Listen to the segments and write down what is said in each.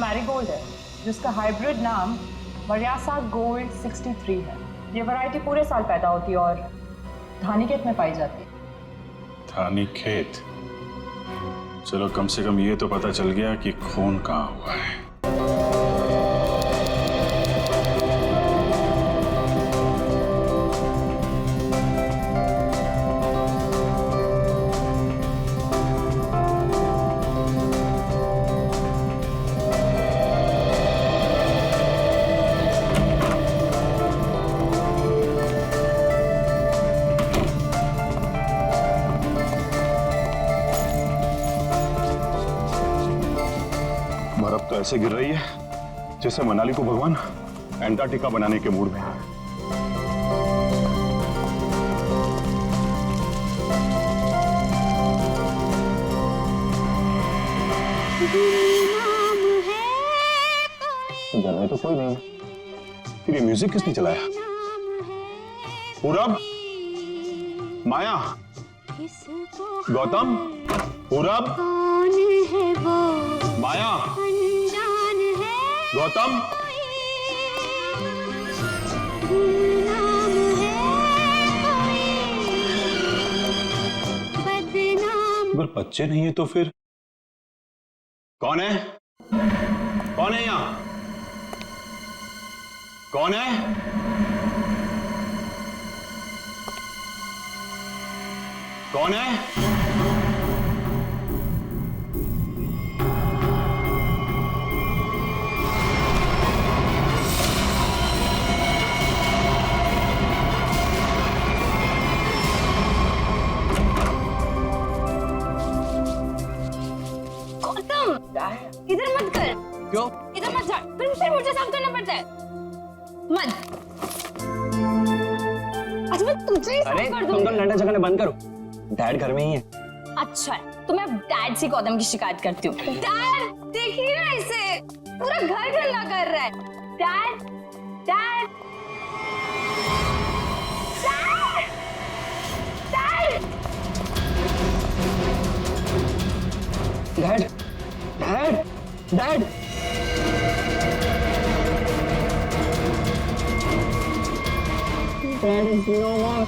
Marigold है जिसका hybrid नाम मर्यासा गोल्ड 63 है। ये वैरायटी पूरे साल पैदा होती है और धानीखेत में पाई जाती है। धानीखेत? चलो कम से कम ये तो पता चल गया कि खून कहाँ हुआ है। बर्फ तो ऐसे गिर रही है जैसे मनाली को भगवान एंटार्क्टिका बनाने के मूड में है। घर में तो कोई नहीं, फिर ये म्यूजिक किसने चलाया? पूरब, माया, गौतम, पूरब, माया, गौतम, अगर बच्चे नहीं है तो फिर कौन है? कौन है यहां? कौन है? कौन है? इधर मत कर। क्यों? इधर मत जा, फिर मुझे साफ करना पड़ता है। मत। अच्छा मैं तुझे ही साफ कर दूंगी। तुम तो लंडा झगड़ना बंद करो, डैड घर में ही है। अच्छा है, तो मैं डैड से गौतम की शिकायत करती हूँ। डैड देखिए ना इसे, पूरा घर गंदा कर रहा है। Dad, dad, dad, dad, dad, dad, dad is no more.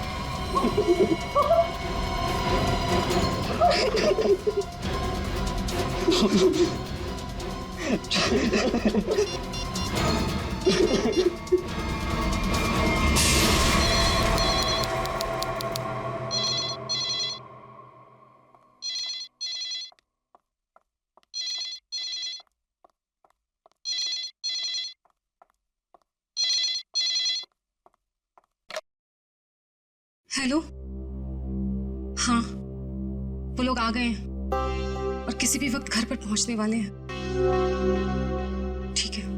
Hello, हाँ वो लोग आ गए हैं और किसी भी वक्त घर पर पहुंचने वाले हैं। ठीक है।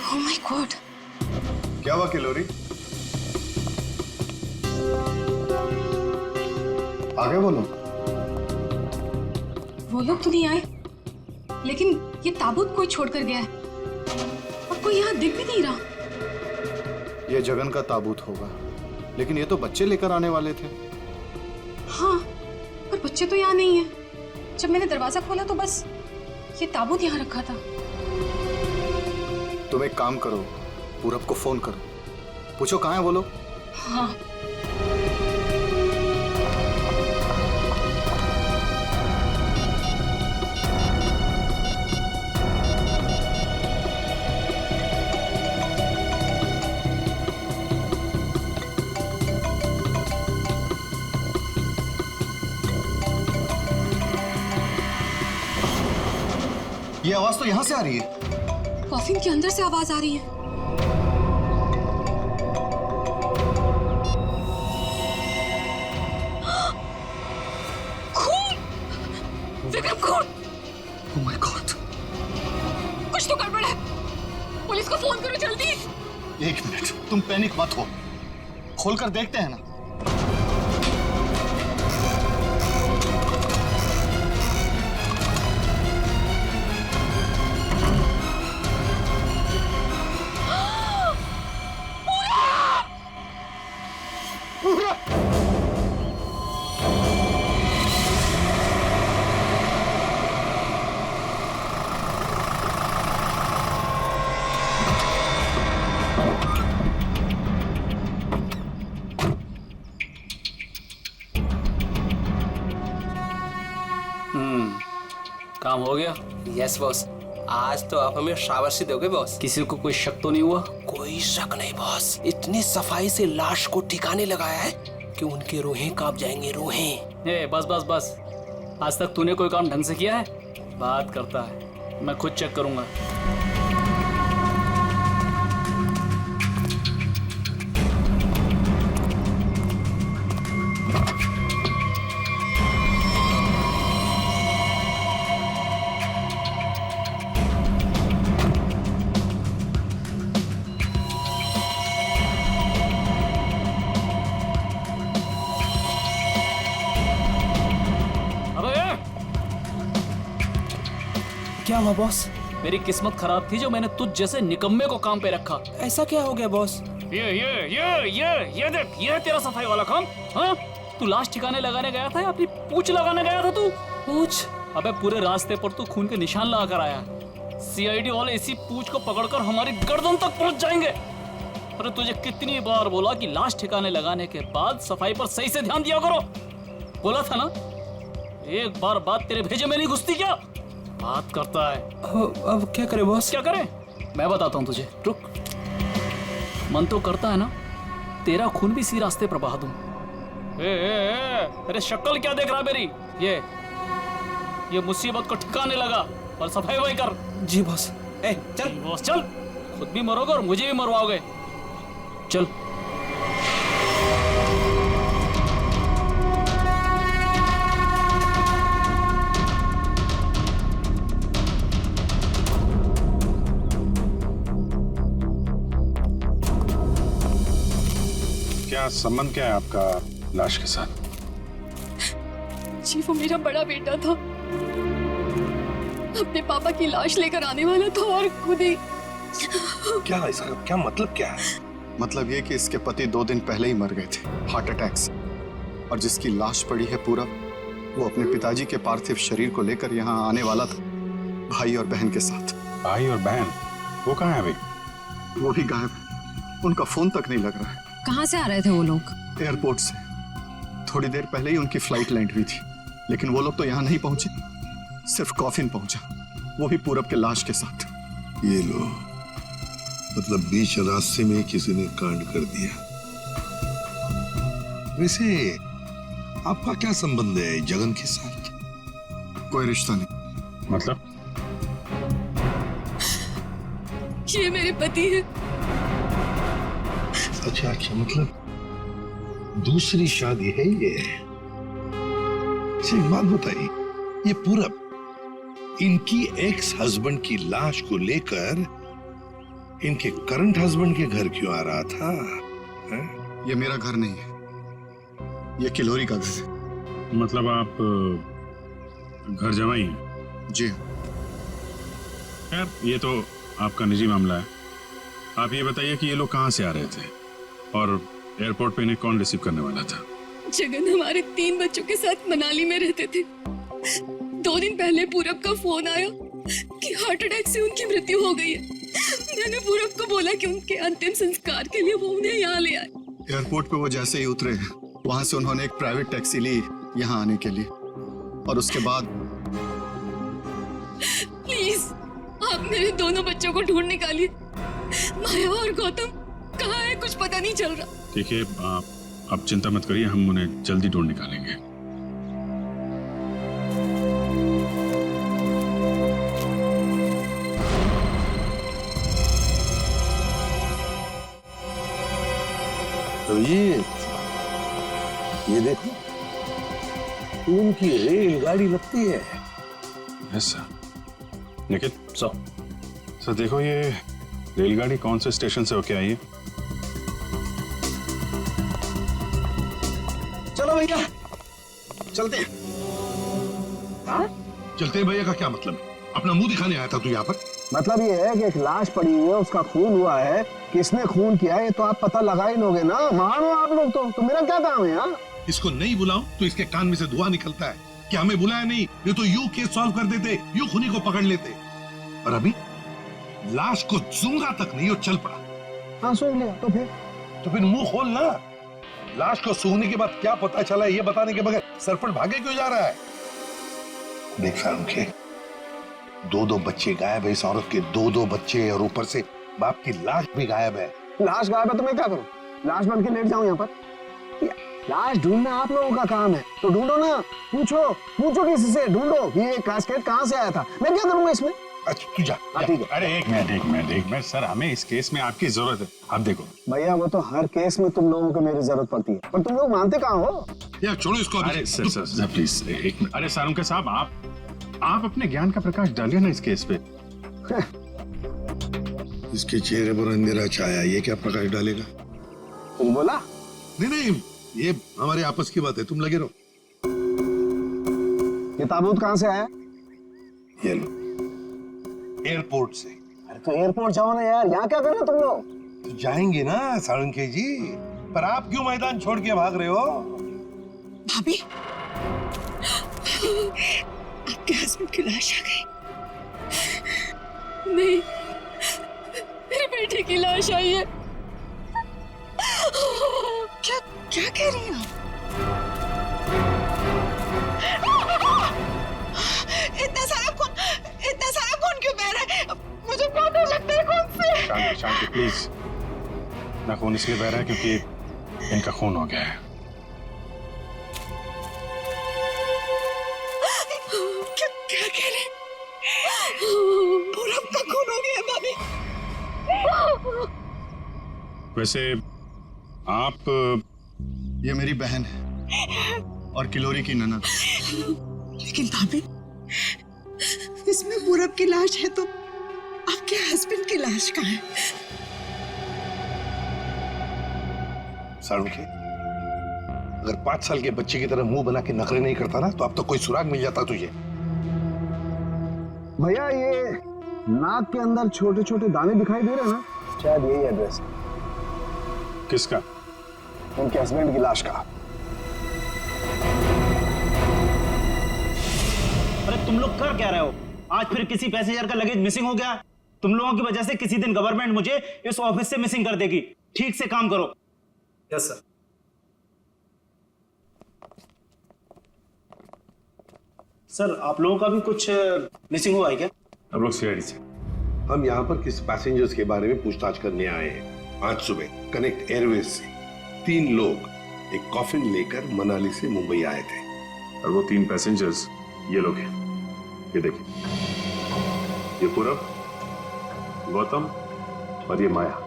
Oh my God! क्या हुआ किलोरी? आगे बोलो। वो लोग तो नहीं आए, लेकिन ये ताबूत कोई छोड़कर गया है और कोई यहाँ दिख भी नहीं रहा। ये जगन का ताबूत होगा, लेकिन ये तो बच्चे लेकर आने वाले थे। हाँ, पर बच्चे तो यहाँ नहीं है। जब मैंने दरवाजा खोला तो बस ये ताबूत यहाँ रखा था। तुम एक काम करो, पूरब को फोन करो, पूछो कहाँ है वो लोग। हाँ। ये आवाज तो यहाँ से आ रही है। कॉफिन के अंदर से आवाज आ रही है। खून! विक्रम, खून! Oh my God! कुछ तो गड़बड़ है। पुलिस को फोन करो जल्दी। एक मिनट, तुम पैनिक मत हो, खोलकर देखते हैं ना। काम हो गया। यस बॉस, आज तो आप हमें शाबाशी दोगे बॉस। किसी को कोई शक तो नहीं हुआ? कोई शक नहीं बॉस, इतनी सफाई से लाश को ठिकाने लगाया है कि उनके रूहें कांप जाएंगे, रूहें। ए बस बस बस, आज तक तूने कोई काम ढंग से किया है? बात करता है, मैं खुद चेक करूंगा। क्या हुआ बॉस? मेरी किस्मत खराब थी जो मैंने तुझ जैसे निकम्मे को काम पे रखा। ऐसा क्या हो गया बॉस? ये देख, ये है तेरा सफाई वाला काम। हाँ, तू लाश ठिकाने लगाने गया था या अपनी पूंछ लगाने गया था तू? पूछ? अबे पूरे रास्ते पर तू खून के निशान लगा कर आया। सीआईडी वाले इसी पूंछ को पकड़कर हमारी गर्दन तक पहुंच जाएंगे। अरे तुझे कितनी बार बोला कि लाश ठिकाने लगाने के बाद सफाई पर सही से ध्यान दिया करो। बोला था ना, एक बार बात तेरे भेजे में नहीं घुसती क्या? बात करता है। अब क्या करे बॉस? क्या करे? मैं बताता हूँ तुझे, रुक। मन तो करता है ना तेरा खून भी इसी रास्ते पर बहा दूं। अरे शक्ल क्या देख रहा मेरी? ये मुसीबत को ठिकाने लगा और सफाई वही कर। जी बॉस। चल बॉस चल, खुद भी मरोगे और मुझे भी मरवाओगे। चल। क्या संबंध क्या है आपका लाश के साथ? जी वो मेरा बड़ा बेटा था, अपने पापा की लाश लेकर आने वाला था और खुद ही। क्या इसका क्या मतलब क्या है? मतलब ये कि इसके पति 2 दिन पहले ही मर गए थे हार्ट अटैक से, और जिसकी लाश पड़ी है पूरा, वो अपने पिताजी के पार्थिव शरीर को लेकर यहाँ आने वाला था, भाई और बहन के साथ। भाई और बहन वो कहाँ है अभी? वो भी गायब है, उनका फोन तक नहीं लग रहा है। कहाँ से आ रहे थे वो लोग? एयरपोर्ट से। थोड़ी देर पहले ही उनकी फ्लाइट लैंड हुई थी, लेकिन वो लोग तो यहाँ नहीं पहुंचे, सिर्फ कॉफिन पहुंचा, वो भी पूरब के लाश के साथ। ये लो, मतलब बीच रास्ते में किसी ने कांड कर दिया। वैसे आपका क्या संबंध है जगन के साथ? कोई रिश्ता नहीं। मतलब? ये मेरे पति है। अच्छा अच्छा, मतलब दूसरी शादी है ये? एक बात बताइए, ये पूरब इनकी एक्स हस्बैंड की लाश को लेकर इनके करंट हस्बैंड के घर क्यों आ रहा था? है? ये मेरा घर नहीं है, ये किलोरी का घर है। मतलब आप घर जमाई हैं? जी। खैर ये तो आपका निजी मामला है। आप ये बताइए कि ये लोग कहाँ से आ रहे थे और एयरपोर्ट पे इन्हें कौन रिसीव करने वाला था? जगन हमारे 3 बच्चों के साथ मनाली में रहते थे। 2 दिन पहले पूरब का फोन आया कि हार्ट अटैक से उनकी मृत्यु हो गई है। मैंने पूरब को बोला कि उनके अंतिम संस्कार के लिए वो उन्हें यहाँ ले आए। एयरपोर्ट पे वो जैसे ही उतरे, वहां से उन्होंने एक प्राइवेट टैक्सी ली यहाँ आने के लिए, और उसके बाद। प्लीज आप मेरे दोनों बच्चों को ढूंढ निकालिए। माया और गौतम कहाँ है, कुछ पता नहीं चल रहा। देखिए आप चिंता मत करिए, हम उन्हें जल्दी ढूंढ निकालेंगे। तो ये देखो, उनकी रेलगाड़ी लगती है। Yes sir. निखिल सर देखो, ये रेलगाड़ी कौन से स्टेशन से होके आई है? चलो भैया चलते हैं। चलते हैं भैया का क्या मतलब है? अपना मुंह दिखाने आया था तू यहाँ पर? मतलब ये है कि एक लाश पड़ी हुई है, उसका खून हुआ है, किसने खून किया है ये तो आप पता लगा ही लोगे ना। महान हो आप लोग तो मेरा क्या काम है यार? इसको नहीं बुलाऊं तो इसके कान में से धुआं निकलता है कि हमें बुलाया नहीं, ये तो यूं केस सॉल्व कर देते, यूं खूनी को पकड़ लेते। और अभी लाश को सूंघा तक नहीं, वो चल पड़ा। हाँ सूंघ लिया तो फिर मुंह खोल ना। लाश को सूंघने के बाद क्या पता चला ये बताने के बगैर सरपट भागे क्यों जा रहा है? देख फारूक, दो बच्चे गायब है इस औरत के, दो बच्चे, और ऊपर से बाप की लाश भी गायब है। लाश गायब है तो मैं क्या करूं? लाश बन के लेट जाऊं यहाँ पर? लाश ढूंढना आप लोगों का काम है, तो ढूंढो ना। पूछो किसी से, ढूंढो ये कैस्केट कहाँ से आया था। मैं क्या करूंगा इसमें? अच्छा तू जा। ठीक है। अरे एक मिनट सर, हमें इस केस में आपकी जरूरत है। आप देखो भैया, वो तो हर केस में तुम लोगों को मेरी जरूरत पड़ती है, पर तुम लोग मानते कहाँ हो? यार छोड़ो इसको। अरे सर प्लीज एक मिनट। अरे सारुंके साहब, आप अपने ज्ञान का प्रकाश डालिए ना इस केस पे। इसके चेहरे पर अंधेरा छाया, ये क्या प्रकाश डालेगा? तुम बोला? नहीं, ये हमारे आपस की बात है, तुम लगे रहो। ये ताबूत कहाँ से आया? ये लो, एयरपोर्ट से। अरे तो एयरपोर्ट जाओ ना यार, यहाँ क्या कर रहे हो तुम लोग? तो जाएंगे ना साळुंखे जी, पर आप क्यों मैदान छोड़ के भाग रहे हो? भाभी, आपके हस्बैंड की लाश आ गई। नहीं, मेरे बेटे की लाश आई है। क्या कह रही हैं आप? इतना सारा खून क्यों बह रहा है? मुझे बहुत डर लगता है खून से। शांति प्लीज। ना खून इसलिए बह रहा है क्योंकि इनका खून हो गया है। क्या कह रहे हैं? पूरब का खून हो गया भाभी। वैसे आप, ये मेरी बहन है और किलोरी की ननद। लेकिन भाभी, इसमें पूरब की लाश है तो आपके हस्बैंड की लाश कहाँ है? साळुंखे, अगर 5 साल के बच्चे की तरह मुंह बना के नखरे नहीं करता ना, तो अब तक कोई सुराग मिल जाता तुझे। भैया, ये नाक के अंदर छोटे छोटे दाने दिखाई दे रहे हैं ना, शायद यही एड्रेस। किसका? उनके हस्बैंड की लाश का। अरे तुम लोग कर क्या रहे हो? आज फिर किसी पैसेंजर का लगेज मिसिंग हो गया। तुम लोगों की वजह से किसी दिन गवर्नमेंट मुझे इस ऑफिस से मिसिंग कर देगी। ठीक से काम करो। Yes sir. सर, आप लोगों का भी कुछ मिसिंग हुआ है क्या? अब लोग सीआईडी से। हम यहाँ पर किस पैसेंजर्स के बारे में पूछताछ करने आए हैं। आज सुबह कनेक्ट एयरवेज से 3 लोग एक कॉफिन लेकर मनाली से मुंबई आए थे। और वो 3 पैसेंजर्स ये लोग हैं। ये देखिए, ये पूरब, गौतम और ये माया।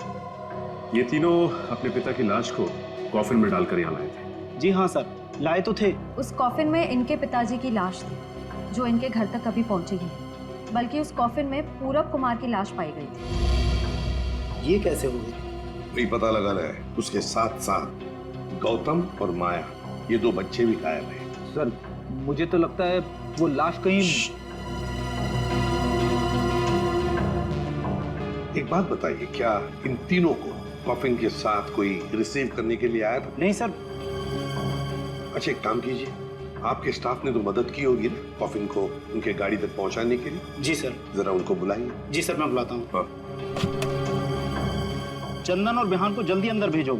ये तीनों अपने पिता की लाश को कॉफिन में डालकर यहाँ लाए थे। जी हाँ सर, लाए तो थे। उस कॉफिन में इनके पिताजी की लाश थी, जो इनके घर तक कभी पहुंची ही नहीं, बल्कि उस कॉफिन में पूरब कुमार की लाश पाई गई थी। ये कैसे हो गई? वही पता लगाना है। उसके साथ साथ गौतम और माया, ये 2 बच्चे भी गायब हैं। सर, मुझे तो लगता है वो लाश कहीं। एक बात बताइए, क्या इन तीनों को कॉफिन के साथ कोई रिसीव करने के लिए आया था? नहीं सर। अच्छा, एक काम कीजिए, आपके स्टाफ ने तो मदद की होगी ना कॉफिन को उनके गाड़ी तक पहुंचाने के लिए। जी सर। जरा उनको बुलाइए। जी सर, मैं बुलाता हूँ। हाँ। चंदन और बिहान को जल्दी अंदर भेजो।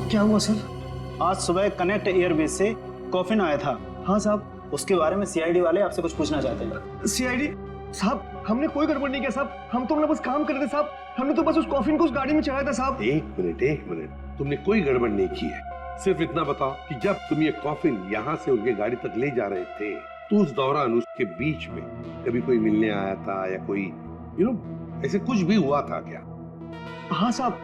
क्या हुआ सर? आज सुबह कनेक्ट एयरवेज से कॉफिन आया था। हाँ साहब। उसके बारे में सीआईडी वाले आपसे कुछ पूछना चाहते हैं। सीआईडी साहब, हमने कोई गड़बड़ नहीं किया साहब। हम तो बस काम कर रहे थे साहब। हमने तो बस उस कॉफिन को उस गाड़ी में चढ़ाया था साहब। एक मिनट, तुमने कोई गड़बड़ नहीं की है। सिर्फ इतना बताओ कि जब तुम ये कॉफिन यहाँ से उनके गाड़ी तक ले जा रहे थे, तो उस दौरान उसके बीच में कभी कोई मिलने आया था या कोई ऐसे कुछ भी हुआ था क्या? हाँ साहब,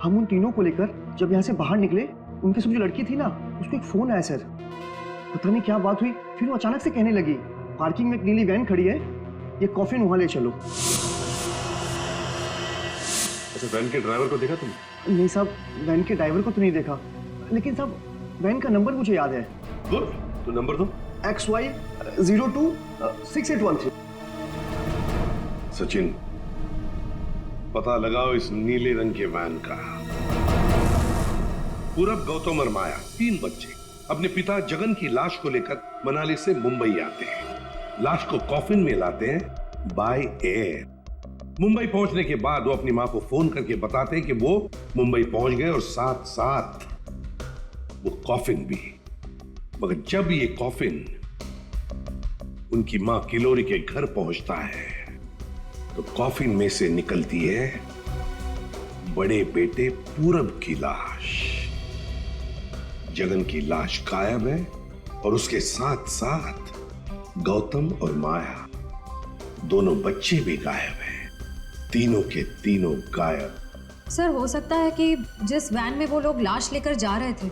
हम उन तीनों को लेकर जब यहाँ से बाहर निकले, उनके साथ जो लड़की थी ना, उसको एक फोन आया सर। पता नहीं क्या बात हुई, फिर वो अचानक से कहने लगी, पार्किंग में एक नीली वैन खड़ी है, ये कॉफिन वहां ले चलो। अच्छा, वैन के ड्राइवर को देखा तुमने? नहीं साहब, वैन के ड्राइवर को तो नहीं देखा, लेकिन साहब वैन का नंबर मुझे याद है। गुड, तो नंबर दो। XY 02 6813। सचिन, पता लगाओ इस नीले रंग के वैन का। पूरब, गौतम और माया, 3 बच्चे अपने पिता जगन की लाश को लेकर मनाली से मुंबई आते हैं। लाश को कॉफिन में लाते हैं बाय एयर। मुंबई पहुंचने के बाद वो अपनी मां को फोन करके बताते हैं कि वो मुंबई पहुंच गए और साथ साथ वो कॉफिन भी। मगर जब ये कॉफिन उनकी मां किलोरी के घर पहुंचता है तो कॉफिन में से निकलती है बड़े बेटे पूरब की लाश। जगन की लाश गायब है और उसके साथ साथ गौतम और माया दोनों बच्चे भी गायब हैं। तीनों के तीनों गायब। सर हो सकता है कि जिस वैन में वो लोग लाश लेकर जा रहे थे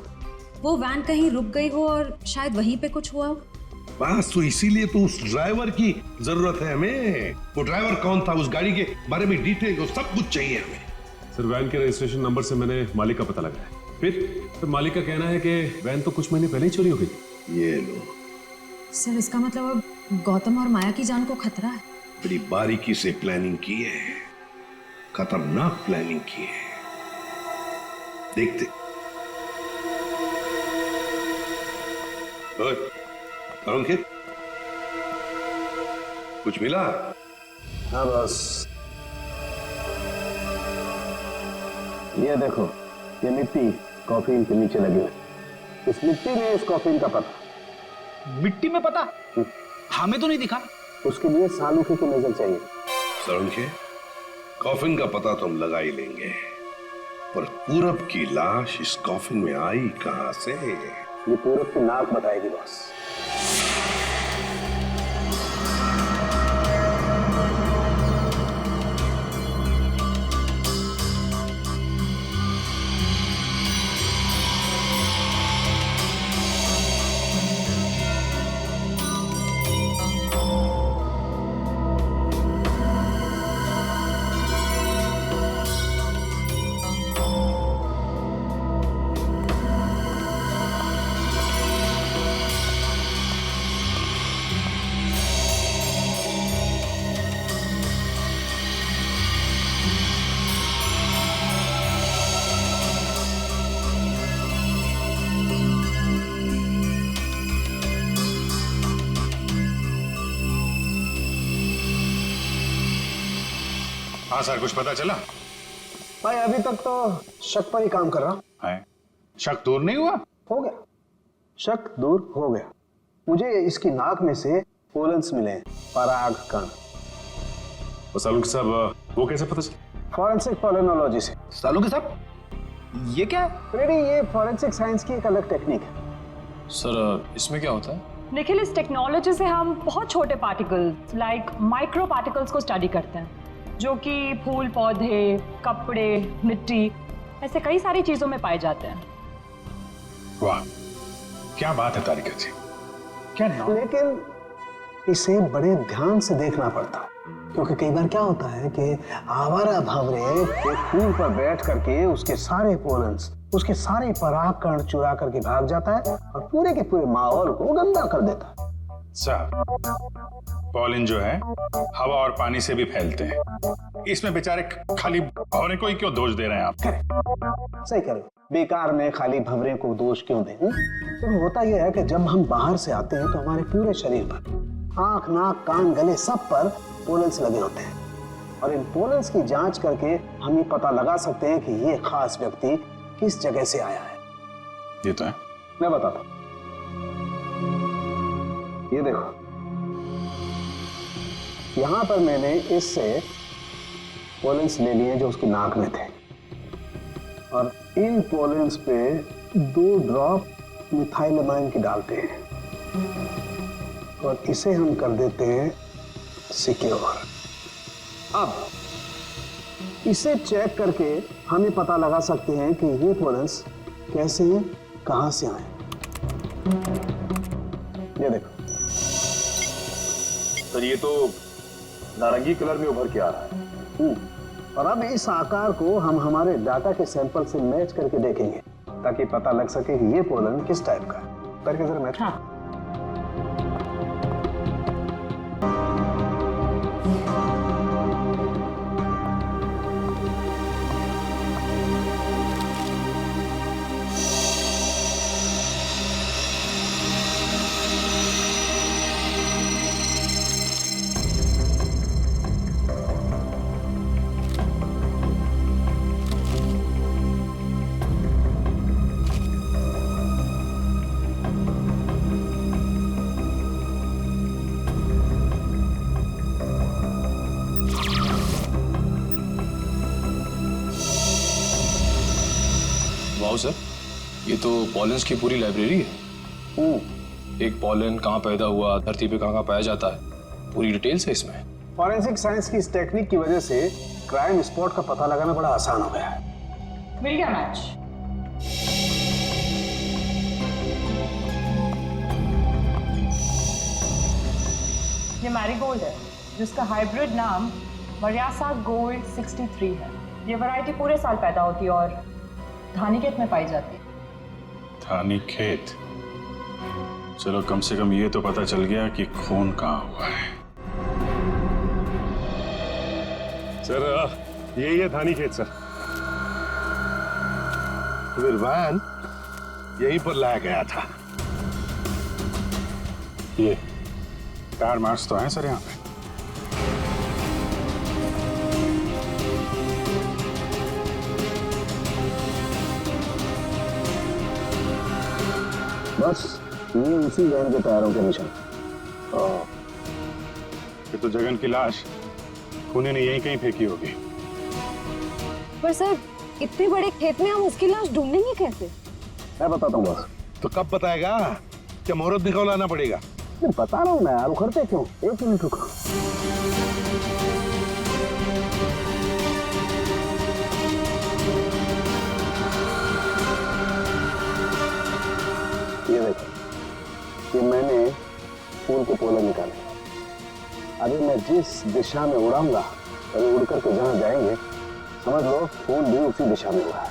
वो वैन कहीं रुक गई हो और शायद वहीं पे कुछ हुआ हो। बस तो इसीलिए तो उस ड्राइवर की जरूरत है हमें। वो ड्राइवर कौन था, उस गाड़ी के बारे में डिटेल, वो सब कुछ चाहिए हमें। सर वैन के रजिस्ट्रेशन नंबर से मैंने मालिक का पता लगाया। फिर मालिक का कहना है कि वैन तो कुछ महीने पहले ही चोरी हो गई थी। ये लो। सर इसका मतलब अब गौतम और माया की जान को खतरा है। बड़ी बारीकी से प्लानिंग की है, खतरनाक प्लानिंग की है। देखते। अंकित, कुछ मिला? हाँ बस, ये देखो, ये मिट्टी कॉफिन के नीचे लगी है। इस मिट्टी में इस कॉफिन का पता। मिट्टी में पता? हमें तो नहीं दिखा। उसके लिए सालूखे की नजर चाहिए। सड़के, कॉफिन का पता तो हम लगा ही लेंगे, पर पूरब की लाश इस कॉफिन में आई कहां से? ये पूरब की नाक बताएगी बॉस। हाँ सर, कुछ पता चला? भाई अभी तक तो शक पर ही काम कर रहा है। शक दूर नहीं हुआ? हो गया, शक दूर हो गया। मुझे इसकी नाक में से पोलन्स मिले, पराग कण। सालुंके साहब, वो कैसे पता चला? फॉरेंसिक पोलिनोलॉजी से। सालुंके साहब, ये क्या है? रेडी, ये फॉरेंसिक साइंस की एक अलग टेक्निक है। सर इसमें क्या होता है? निखिल, इस टेक्नोलॉजी से हम बहुत छोटे पार्टिकल्स लाइक माइक्रो पार्टिकल्स को स्टडी करते हैं, जो कि फूल, पौधे, कपड़े, मिट्टी, ऐसे कई सारी चीजों में पाए जाते हैं। वाह, क्या बात है तारिका जी, क्या नाम? लेकिन इसे बड़े ध्यान से देखना पड़ता है, क्योंकि कई बार क्या होता है कि आवारा भंवरे एक फूल पर बैठ करके उसके सारे पोलन्स, उसके सारे पराग कण चुरा करके भाग जाता है और पूरे के पूरे माहौल को गंदा कर देता है। पॉलिन जो है हवा और पानी से भी फैलते हैं। इसमें बेचारे खाली भंवरे को ही क्यों दोष दे रहे हैं आप? सही कह रहे हो, बेकार में खाली भंवरे को दोष क्यों दें? तो होता यह है कि जब हम बाहर से आते हैं तो हमारे पूरे शरीर पर, आंख, नाक, कान, गले, सब पर पोलन्स लगे होते हैं, और इन पोलन्स की जांच करके हम ये पता लगा सकते हैं कि ये खास व्यक्ति किस जगह से आया है। ये तो है। मैं बताता हूं, ये देखो, यहां पर मैंने इससे पोलन्स ले लिए जो उसकी नाक में थे, और इन पोलन्स पे 2 ड्रॉप मिथाइलमाइन की डालते हैं और इसे हम कर देते हैं सिक्योर। अब इसे चेक करके हम ये पता लगा सकते हैं कि ये पोलन्स कैसे हैं, कहां से आए। ये देखो सर, ये तो नारंगी कलर में उभर के आ रहा है। और अब इस आकार को हम हमारे डाटा के सैंपल से मैच करके देखेंगे, ताकि पता लग सके कि ये पोलन किस टाइप का है। करके जरा मैच। हाँ। How sir? ये तो पॉलेंस की पूरी लाइब्रेरी है। एक पॉलन कहाँ पैदा हुआ, धरती पे कहाँ पाया जाता है, पूरी डिटेल्स है इसमें। फॉरेंसिक साइंस की इस टेक्निक की वजह से क्राइम स्पॉट का पता लगाना बड़ा आसान हो गया है। मिल गया मैच। ये मैरीगोल्ड है जिसका हाइब्रिड नाम मरियासा गोल्ड 63 है। ये वैरायटी पूरे साल पैदा होती है और धानीखेत में पाई जाती है। धानीखेत? चलो कम से कम ये तो पता चल गया कि खून कहाँ हुआ है। सर यही है धानीखेत सर। फिर वैन यहीं पर लाया गया था। ये टायर मार्क्स तो हैं सर यहाँ पे। बस ये उसी वैन के टायरों के निशान। ये तो जगन की लाश खूनी ने यहीं कहीं फेंकी होगी। पर सर इतने बड़े खेत में हम उसकी लाश ढूंढेंगे कैसे? मैं बताता हूँ बस। तो कब बताएगा? क्या मुहूर्त निकलवाना पड़ेगा? बता रहा हूँ मैं यार, उखड़ते क्यों? 1 मिनट रुको। ये देखो, ये मैंने फूल के पोले निकाले। अभी मैं जिस दिशा में उड़ाऊंगा अभी उड़ करके जहाँ जाएंगे समझ लो फूल भी उसी दिशा में उड़ा है।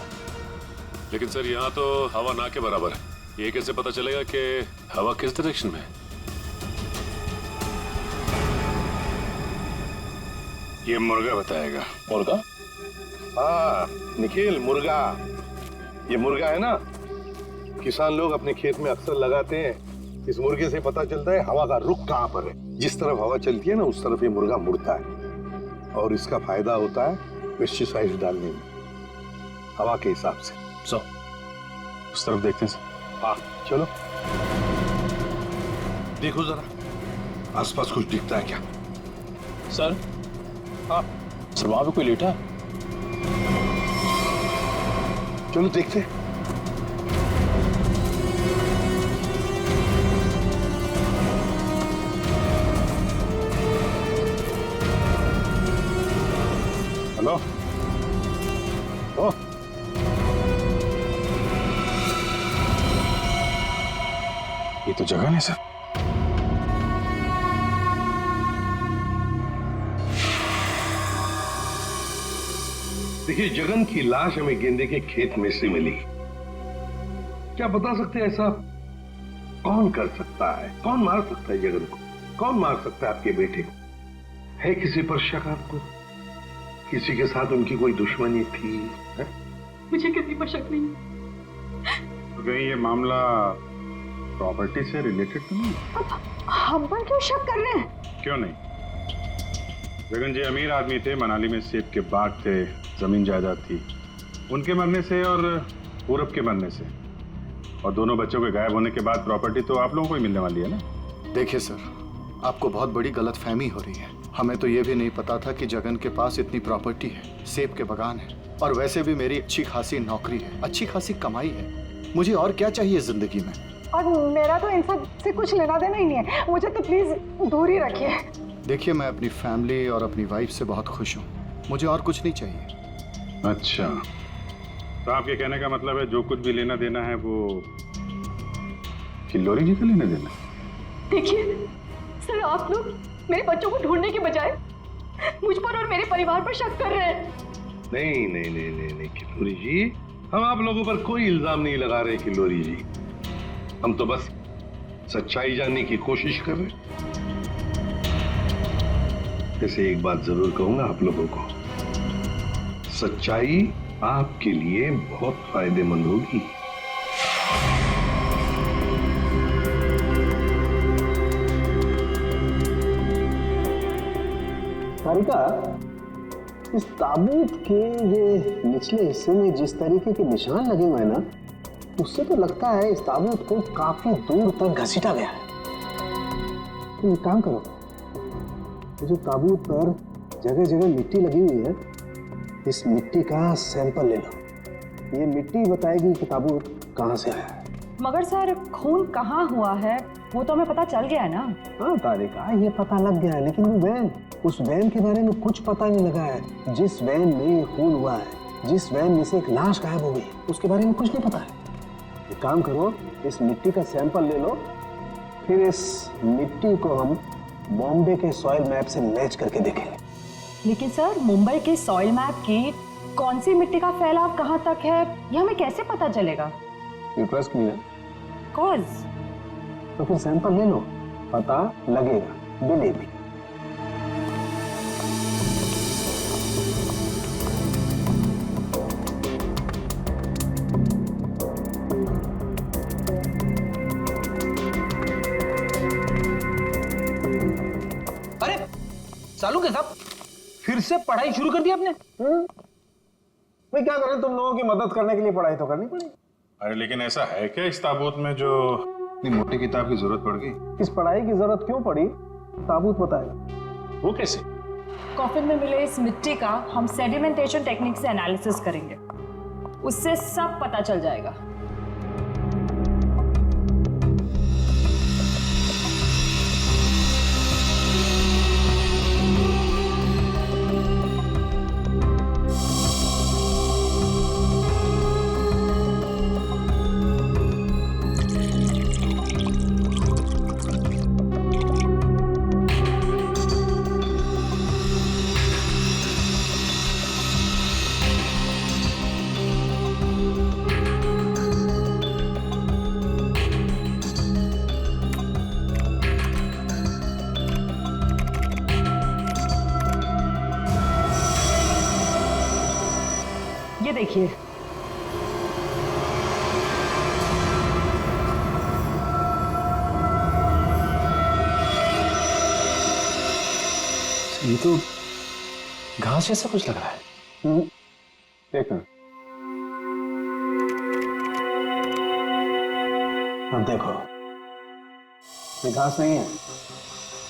लेकिन सर यहाँ तो हवा ना के बराबर है, ये कैसे पता चलेगा कि हवा किस डायरेक्शन में है? ये मुर्गा बताएगा। मुर्गा? हाँ निखिल, मुर्गा। ये मुर्गा है ना, किसान लोग अपने खेत में अक्सर लगाते हैं। इस मुर्गे से पता चलता है हवा का रुख कहाँ पर है। जिस तरफ हवा चलती है ना उस तरफ ये मुर्गा मुड़ता है और इसका फायदा होता है पेस्टिसाइड डालने में हवा के हिसाब से। उस तरफ देखते हैं सर। हाँ चलो देखो जरा आसपास कुछ दिखता है क्या? सर? हाँ सर, वहां पे कोई लेटा है। चलो देखते हैं। हेलो? ओ ये तो जगह है सर। देखिए, जगन की लाश हमें गेंदे के खेत में से मिली। क्या बता सकते हैं ऐसा कौन कर सकता है? कौन मार सकता है जगन को? कौन मार सकता है आपके बेटे को? है किसी पर शक आपको? किसी के साथ उनकी कोई दुश्मनी थी? है? मुझे किसी पर शक नहीं। तो कहीं ये मामला प्रॉपर्टी से रिलेटेड तो नहीं? हम पर क्यों शक कर रहे हैं? क्यों नहीं? जगन जी अमीर आदमी थे, मनाली में सेब के बाग थे, जमीन जायदाद थी। उनके मरने से और पूरब के मरने से और दोनों बच्चों के गायब होने के बाद प्रॉपर्टी तो आप लोगों को ही मिलने वाली है ना? देखिए सर, आपको बहुत बड़ी गलतफहमी हो रही है। हमें तो ये भी नहीं पता था कि जगन के पास इतनी प्रॉपर्टी है, सेब के बागान है और वैसे भी मेरी अच्छी खासी नौकरी है, अच्छी खासी कमाई है। मुझे और क्या चाहिए जिंदगी में? और मेरा तो इन सब से कुछ लेना देना ही नहीं है, मुझे तो प्लीज दूर ही रखिए। देखिए, मैं अपनी फैमिली और अपनी वाइफ से बहुत खुश हूँ, मुझे और कुछ नहीं चाहिए। अच्छा, तो आपके कहने का मतलब है जो कुछ भी लेना देना है वो किल्लोरी जी का लेना देना? देखिए सर, आप लोग मेरे बच्चों को ढूंढने के बजाय मुझ पर और मेरे परिवार पर शक कर रहे हैं। नहीं नहीं नहीं नहीं नहीं किल्लोरी जी, हम आप लोगों पर कोई इल्जाम नहीं लगा रहे किल्लोरी जी। हम तो बस सच्चाई जानने की कोशिश कर रहे हैं। जैसे एक बात जरूर कहूंगा आप लोगों को, सच्चाई आपके लिए बहुत फायदेमंद होगी। सारिका, इस ताबूत के ये निचले हिस्से में जिस तरीके के निशान लगे हुए हैं ना, उससे तो लगता है इस ताबूत को काफी दूर तक घसीटा गया है। तुम एक काम करो, जो ताबूत पर जगह जगह मिट्टी लगी हुई है, इस मिट्टी का सैंपल ले लो ये मिट्टी बताएगी कि ताबूत कहाँ से आया है। मगर सर खून कहाँ हुआ है वो तो हमें पता चल गया है ना। हाँ तारिका, ये पता लग गया है, लेकिन वो वैन, उस वैन के बारे में कुछ पता नहीं लगा है। जिस वैन में ये खून हुआ है, जिस वैन में से एक लाश गायब हो गई, उसके बारे में कुछ नहीं पता है। एक काम करो, इस मिट्टी का सैंपल ले लो, फिर इस मिट्टी को हम बॉम्बे के सॉइल मैप से मैच करके देखेंगे। लेकिन सर मुंबई के सॉइल मैप की कौन सी मिट्टी का फैलाव कहाँ तक है ये हमें कैसे पता चलेगा? You trust me? कॉज तो फिर सैंपल ले लो, पता लगेगा, बिलीव मी। अरे सालू के साहब, फिर से पढ़ाई शुरू कर दी आपने? भाई क्या करें, तुम लोगों की मदद करने के लिए पढ़ाई तो करनी पड़ेगी। अरे लेकिन ऐसा है क्या इस ताबूत में जो इतनी मोटी किताब की जरूरत पड़ गई? इस पढ़ाई की जरूरत क्यों पड़ी, ताबूत बताएगा। वो कैसे? कॉफिन में मिले इस मिट्टी का हम सेडिमेंटेशन टेक्निक से एनालिसिस करेंगे, उससे सब पता चल जाएगा। ये देखिए, ये तो घास जैसा कुछ लग रहा है। देखना, अब देखो, ये घास नहीं है,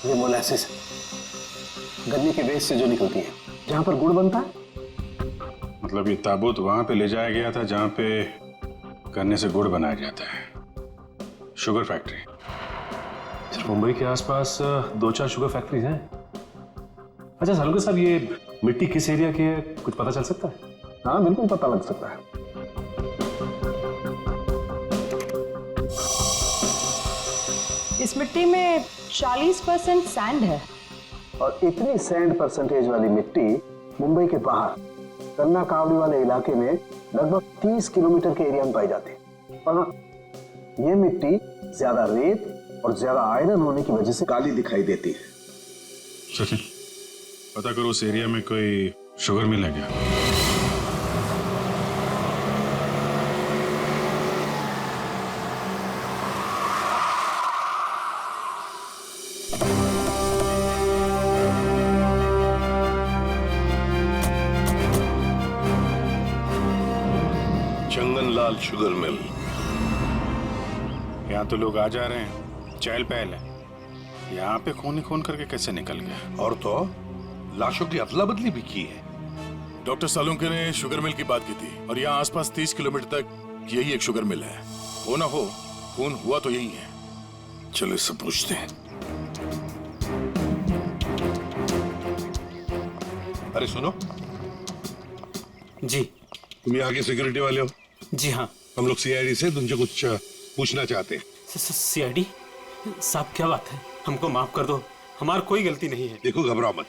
ये मोलासिस है, गन्ने के वेस्ट से जो निकलती है, जहां पर गुड़ बनता है। मतलब ये ताबूत वहां पे ले जाया गया था जहां पे गन्ने से गुड़ बनाया जाता है, शुगर फैक्ट्री। सिर्फ मुंबई के आसपास 2-4 शुगर फैक्ट्रीज हैं। अच्छा सालुका साहब, ये मिट्टी किस एरिया की है, कुछ पता चल सकता है? हाँ बिल्कुल पता लग सकता है। इस मिट्टी में 40% सैंड है। और इतनी सैंड परसेंटेज वाली मिट्टी मुंबई के बाहर कन्ना कावड़ी वाले इलाके में लगभग 30 किलोमीटर के एरिया में पाई जाती है। और ये मिट्टी ज्यादा रेत और ज्यादा आयरन होने की वजह से काली दिखाई देती है। सचिन, पता करो उस एरिया में कोई शुगर मिल है क्या? चंगनलाल शुगर मिल। यहाँ तो लोग आ जा रहे हैं, चहल पहल है। यहाँ पे खून ही खून करके कैसे निकल गया? और तो लाशों की अदला बदली भी की है। डॉक्टर सालुंके ने शुगर मिल की बात की थी और यहाँ आसपास 30 किलोमीटर तक यही एक शुगर मिल है। हो ना हो, खून हुआ तो यही है। चलो इससे पूछते हैं। अरे सुनो जी। तुम यहाँ के सिक्योरिटी वाले हो? जी हाँ। हम लोग सीआईडी से तुमसे कुछ पूछना चाहते हैं। सीआईडी साहब, क्या बात है? हमको माफ कर दो, हमारी कोई गलती नहीं है। देखो घबराओ मत,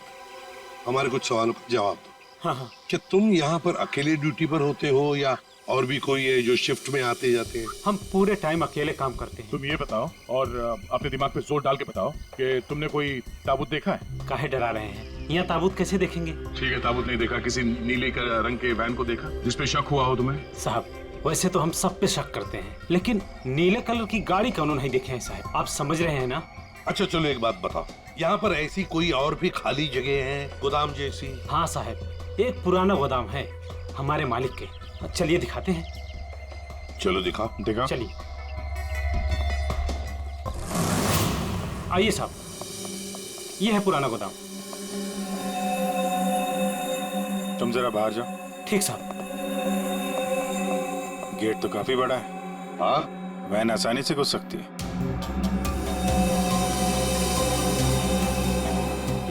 हमारे कुछ सवालों का जवाब दो। हाँ हाँ। क्या तुम यहाँ पर अकेले ड्यूटी पर होते हो या और भी कोई है जो शिफ्ट में आते जाते हैं? हम पूरे टाइम अकेले काम करते हैं। तुम ये बताओ और अपने दिमाग पे जोर डाल के बताओ कि तुमने कोई ताबूत देखा है? काहे डरा रहे हैं? यहाँ ताबूत कैसे देखेंगे? ठीक है, ताबूत नहीं देखा, किसी नीले रंग के वैन को देखा जिसपे शक हुआ हो तुम्हें? साहब, वैसे तो हम सब पे शक करते हैं, लेकिन नीले कलर की गाड़ी क्यों नहीं देखे हैं साहब? आप समझ रहे हैं ना? अच्छा चलो एक बात बताओ, यहाँ पर ऐसी कोई और भी खाली जगह है, गोदाम जैसी? हाँ साहब, एक पुराना गोदाम है हमारे मालिक के। चलिए दिखाते हैं। चलो दिखाओ। दिखाओ। चलिए आइए साहब, ये है पुराना गोदाम। तुम जरा बाहर जाओ। ठीक साहब। गेट तो काफी बड़ा है। हाँ, वैन आसानी से घुस सकती है।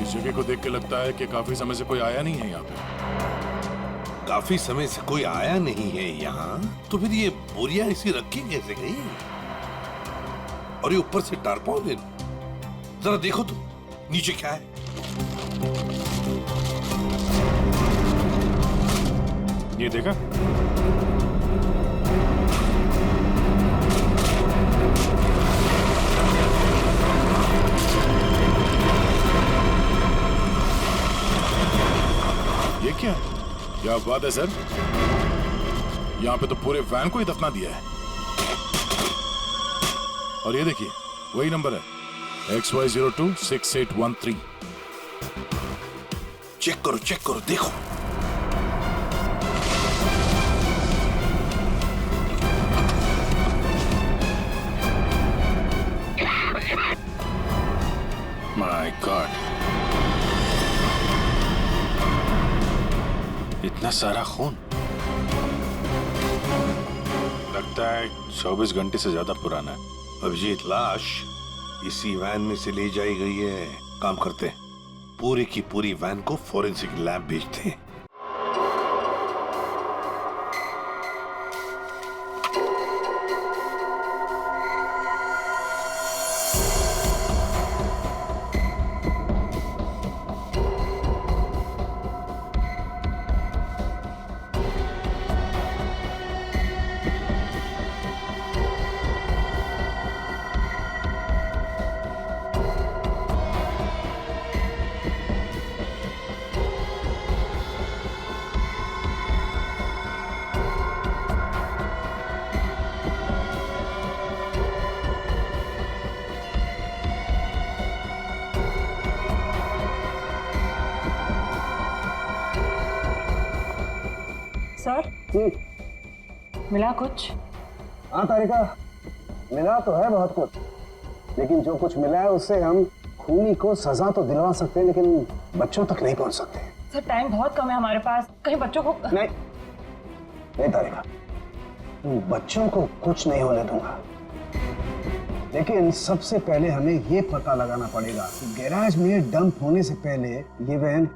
इस जगह को देख के लगता है कि काफी समय से कोई आया नहीं है यहाँ पे। काफी समय से कोई आया नहीं है यहाँ, तो फिर ये बोरियां ऐसी रखी कैसे गई? और ये ऊपर से टारपॉलिन, जरा देखो तो नीचे क्या है। ये देखा? ये क्या है? क्या बात है सर, यहाँ पे तो पूरे वैन को ही दफना दिया है। और ये देखिए वही नंबर है XY026813। चेक करो देखो। माय गॉड, इतना सारा खून। लगता है 24 घंटे से ज्यादा पुराना है। अभिजीत, लाश इसी वैन में से ले जाई गई है। काम करते हैं, पूरी की पूरी वैन को फॉरेंसिक लैब भेजते हैं। सर, मिला कुछ? हाँ तारिका, मिला तो है बहुत कुछ, लेकिन जो कुछ मिला है उससे हम खूनी को सजा तो दिलवा सकते हैं, लेकिन बच्चों तक नहीं पहुंच सकते। सर, टाइम बहुत कम है हमारे पास, कहीं बच्चों को नहीं तारिका, बच्चों को कुछ नहीं होने दूंगा, लेकिन सबसे पहले हमें ये पता लगाना पड़ेगा कि गैराज में डंप होने से पहले ये वैन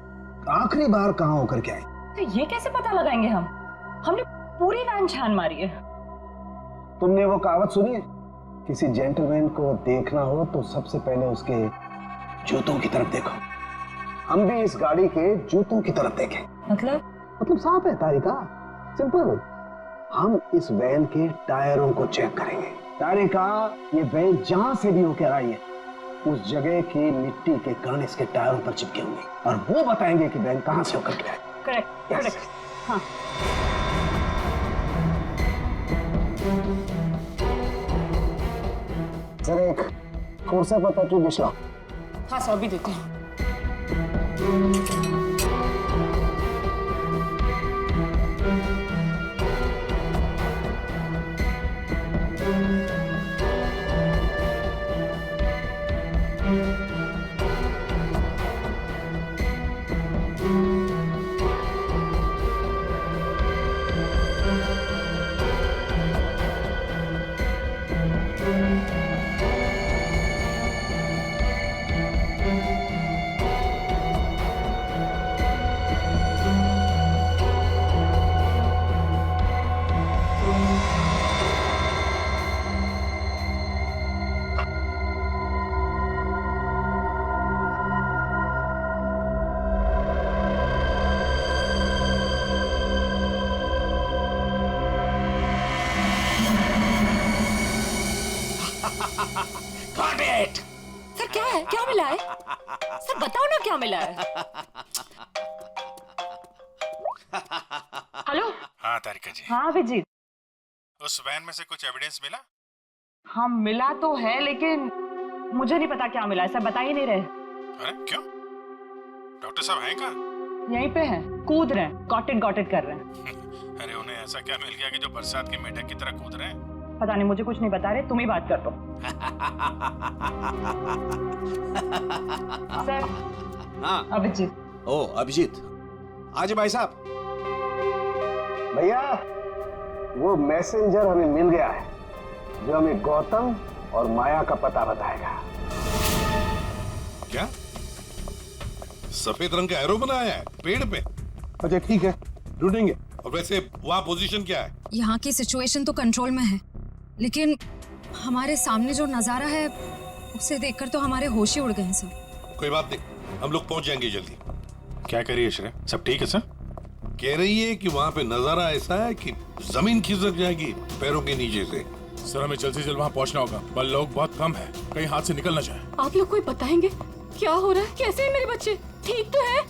आखिरी बार कहाँ होकर के आई। तो ये कैसे पता लगाएंगे हम? हमने पूरी वैन छान मारी है। तुमने वो कहावत सुनी है, किसी जेंटलमैन को देखना हो तो सबसे पहले उसके जूतों की तरफ देखो। हम भी इस गाड़ी के जूतों की तरफ देखें। मतलब साफ है तारिका, सिंपल। हम इस वैन के टायरों को चेक करेंगे। तारिका, ये वैन जहां से भी होकर आई है उस जगह की मिट्टी के कण इसके टायरों पर चिपके होंगे और वो बताएंगे कि वैन कहां से होकर के आई। करेक्ट। हाँ। सर, एक कोर्सा पता क्यों दिशा? हाँ सर, अभी देते हैं। सर, क्या है? क्या मिला है? सर बताओ ना, क्या मिला है? हेलो। हाँ तारिका जी। हाँ अभिजीत, उस वैन में से कुछ एविडेंस मिला? हाँ मिला तो है, लेकिन मुझे नहीं पता क्या मिला है। सर बता ही नहीं रहे। अरे क्यों? डॉक्टर साहब हैं कहाँ? यहीं पे हैं, कूद रहे हैं, गॉटेड कर रहे हैं। अरे उन्हें ऐसा क्या मिल गया कि जो बरसात के मेढक की तरह कूद रहे हैं? पता नहीं, मुझे कुछ नहीं बता रहे, तुम ही बात कर लो। सर। हाँ अभिजीत। ओ अभिजीत, आज भाई साहब। भैया, वो मैसेंजर हमें मिल गया है जो हमें गौतम और माया का पता बताएगा। क्या सफेद रंग का एरो बनाया है पेड़ पे? अच्छा ठीक है, ढूंढेंगे। और वैसे वहां पोजीशन क्या है? यहाँ की सिचुएशन तो कंट्रोल में है, लेकिन हमारे सामने जो नजारा है उसे देखकर तो हमारे होश ही उड़ गए हैं सर। कोई बात नहीं, हम लोग पहुंच जाएंगे जल्दी। क्या कह रही है श्रेया? सब ठीक है सर? कह रही है कि वहां पे नजारा ऐसा है कि जमीन खिसक जाएगी पैरों के नीचे से। सर हमें जल्द से जल्द वहाँ पहुँचना होगा, पर लोग बहुत कम है, कहीं हाथ से निकल ना जाए। आप लोग कोई बताएंगे क्या हो रहा है? कैसे है मेरे बच्चे? ठीक तो है?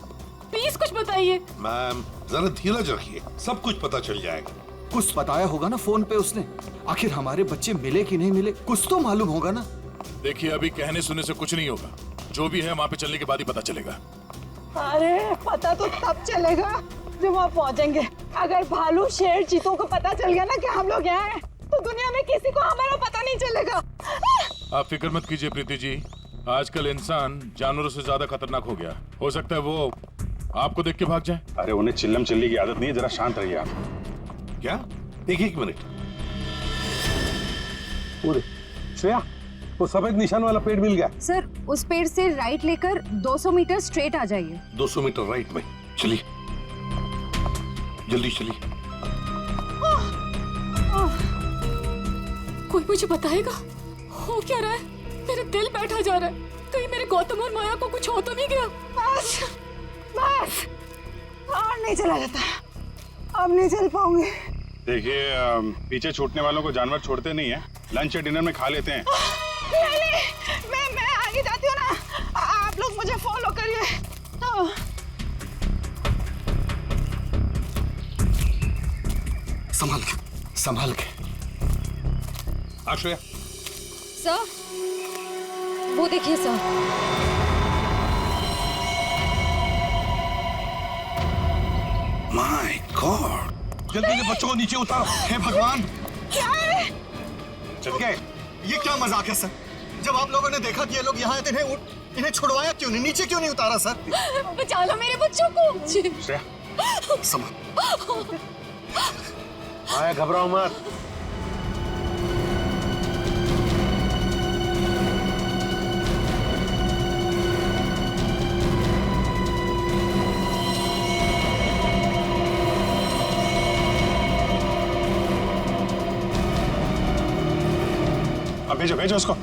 प्लीज कुछ बताइए। मैम जरा धीरज रखिए, सब कुछ पता चल जाएगा। कुछ बताया होगा ना फोन पे उसने। आखिर हमारे बच्चे मिले कि नहीं मिले, कुछ तो मालूम होगा ना। देखिए अभी कहने सुनने से कुछ नहीं होगा, जो भी है वहाँ पे चलने के बाद ही पता चलेगा। अरे पता तो तब चलेगा जब वहाँ पहुँचेंगे। अगर भालू शेर चीतों को पता चल गया ना कि हम लोग यहाँ हैं, तो दुनिया में किसी को हमारा पता नहीं चलेगा। आप फिक्र मत कीजिए प्रीति जी, आजकल इंसान जानवरों से ज्यादा खतरनाक हो गया। हो सकता है वो आपको देख के भाग जाए। अरे उन्हें चिल्लम चिल्ली की आदत नहीं है, जरा शांत रहिए आप। क्या? एक मिनट। पूरे श्रेया, वो सफेद निशान वाला पेड़ मिल गया। सर उस पेड़ से राइट लेकर 200 मीटर स्ट्रेट आ जाइए। 200 मीटर राइट में। चलिए जल्दी चलिए। कोई मुझे बताएगा हो क्या रहा है? मेरा दिल बैठा जा रहा है, कहीं मेरे गौतम और माया को कुछ हो तो नहीं गया? बस बस, और नहीं चला जाता, अब नहीं चल पाऊंगी। देखिए पीछे छूटने वालों को जानवर छोड़ते नहीं है, लंच या डिनर में खा लेते हैं। नहीं, मैं आगे जाती हूँ ना, आप लोग मुझे फॉलो करिए। संभाल के। आश्रया सर वो देखिए सर। माय गॉड, जल्दी से बच्चों को नीचे उतारो। हे भगवान, क्या है? चल के। ये क्या मजाक है सर? जब आप लोगों ने देखा कि ये लोग यहाँ आए थे, इन्हें छुड़वाया क्यों नहीं, नीचे क्यों नहीं उतारा सर? बचा लो मेरे बच्चों को। श्रेया संभाल। माया घबराओ मत। अब भेजो भेजो उसको।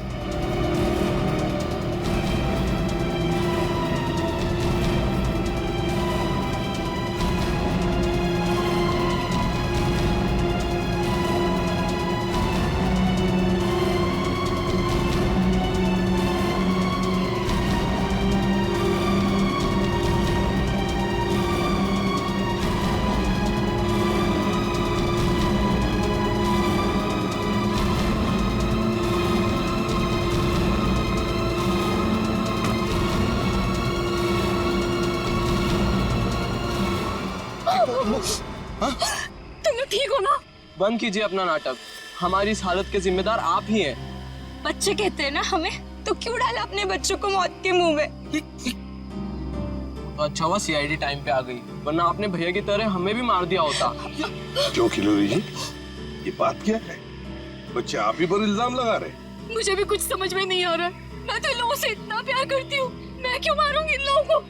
तुम लोग ठीक हो ना? बंद कीजिए अपना नाटक, हमारी इस हालत के जिम्मेदार आप ही हैं। बच्चे कहते हैं ना हमें, तो क्यों डाला अपने बच्चों को मौत के मुंह में? तो अच्छा हुआ सीआईडी टाइम पे आ गई, वरना आपने भैया की तरह हमें भी मार दिया होता। क्यों खिलोरी जी, ये बात क्या है? बच्चे आप ही पर इल्जाम लगा रहे। मुझे भी कुछ समझ में नहीं आ रहा है। मैं तो इन लोगों से इतना प्यार करती हूँ, मैं क्यों मारूंगी इन लोगों को?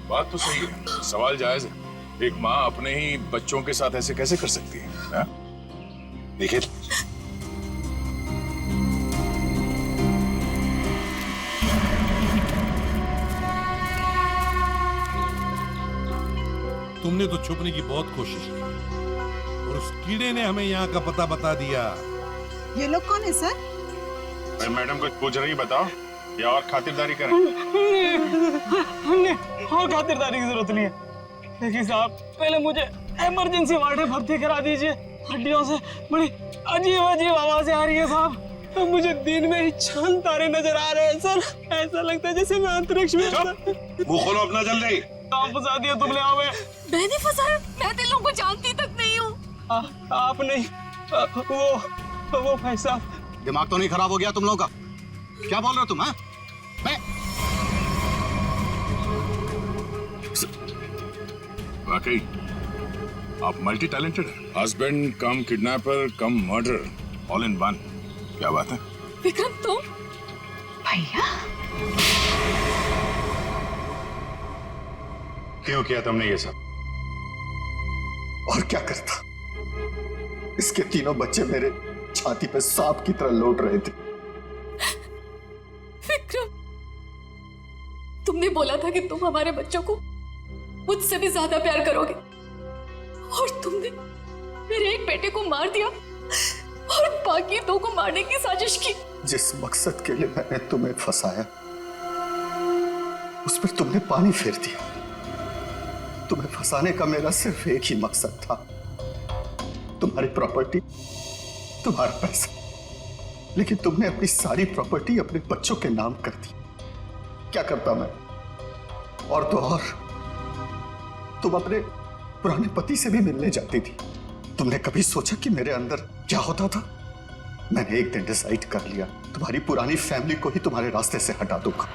बात तो सही है, सवाल जायज है। एक माँ अपने ही बच्चों के साथ ऐसे कैसे कर सकती है? देखिए तुमने तो छुपने की बहुत कोशिश की और उस कीड़े ने हमें यहाँ का पता बता दिया। ये लोग कौन है सर? भाई मैडम कुछ पूछ रही, बताओ या और खातिरदारी करें? हमने और खातिरदारी की जरूरत नहीं है। देखिए साहब, पहले मुझे इमरजेंसी वार्ड में भर्ती करा दीजिए। हड्डियों से बड़ी अजीब अजीब आवाजें आ रही है साहब। तो मुझे दिन में ही चांद तारे नजर आ रहे हैं सर। ऐसा लगता है जैसे मैं अंतरिक्ष में। मुंह खोलो अपना जल्दी। आप फंसा दिया तुमने हमें। मैंने फंसाया? मैं तो इन लोगों को जानती तक नहीं हूँ। आप नहीं, वो भाई साहब। दिमाग तो नहीं खराब हो गया तुम लोगों का? क्या बोल रहे हो तुम? हाँ, वाकई आप मल्टी टैलेंटेड हैं। Husband come kidnapper come murder, all in one. क्या बात है? विक्रम तुम? भैया क्यों किया तुमने ये सब? और क्या करता? इसके तीनों बच्चे मेरे छाती पे सांप की तरह लौट रहे थे। विक्रम, तुमने बोला था कि तुम हमारे बच्चों को मुझसे भी ज्यादा प्यार करोगे, और तुमने मेरे एक बेटे को मार दिया और बाकी दो को मारने की साजिश की। जिस मकसद के लिए मैंने तुम्हें फंसाया उस पर तुमने पानी फेर दिया। तुम्हें फंसाने का मेरा सिर्फ एक ही मकसद था, तुम्हारी प्रॉपर्टी, तुम्हारा पैसा। लेकिन तुमने अपनी सारी प्रॉपर्टी अपने बच्चों के नाम कर दी। क्या करता मैं? और तो और तुम अपने पुराने पति से भी मिलने जाती थी। तुमने कभी सोचा कि मेरे अंदर क्या होता था? मैंने एक दिन डिसाइड कर लिया, तुम्हारी पुरानी फैमिली को ही तुम्हारे रास्ते से हटा दूंगा।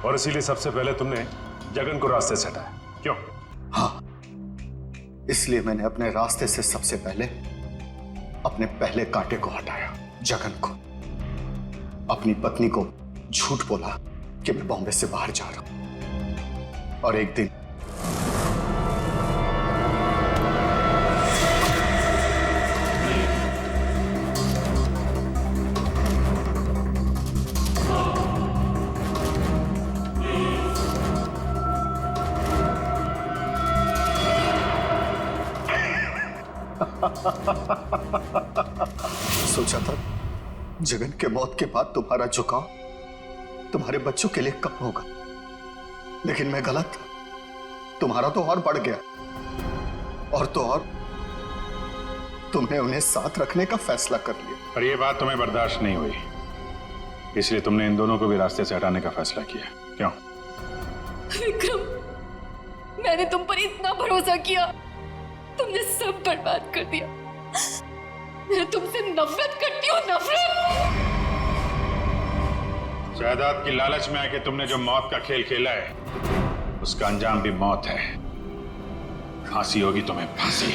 और इसीलिए सबसे पहले तुमने जगन को रास्ते से हटाया, क्यों? हाँ, इसलिए मैंने अपने रास्ते से सबसे पहले अपने पहले कांटे को हटाया, जगन को। अपनी पत्नी को झूठ बोला कि मैं बॉम्बे से बाहर जा रहा हूं, और एक दिन सोचा था जगन के मौत के बाद तुम्हारा झुकाव तुम्हारे बच्चों के लिए कम होगा, लेकिन मैं गलत था। तुम्हारा तो और बढ़ गया, और तो और तुमने उन्हें साथ रखने का फैसला कर लिया। पर यह बात तुम्हें बर्दाश्त नहीं हुई, इसलिए तुमने इन दोनों को भी रास्ते से हटाने का फैसला किया, क्यों? विक्रम, मैंने तुम पर इतना भरोसा किया, तुमने सब बर्बाद कर दिया। मैं तुमसे नफरत करती हूँ, नफरत। जायदाद की लालच में आके तुमने जो मौत का खेल खेला है उसका अंजाम भी मौत है। फांसी होगी तुम्हें, फांसी।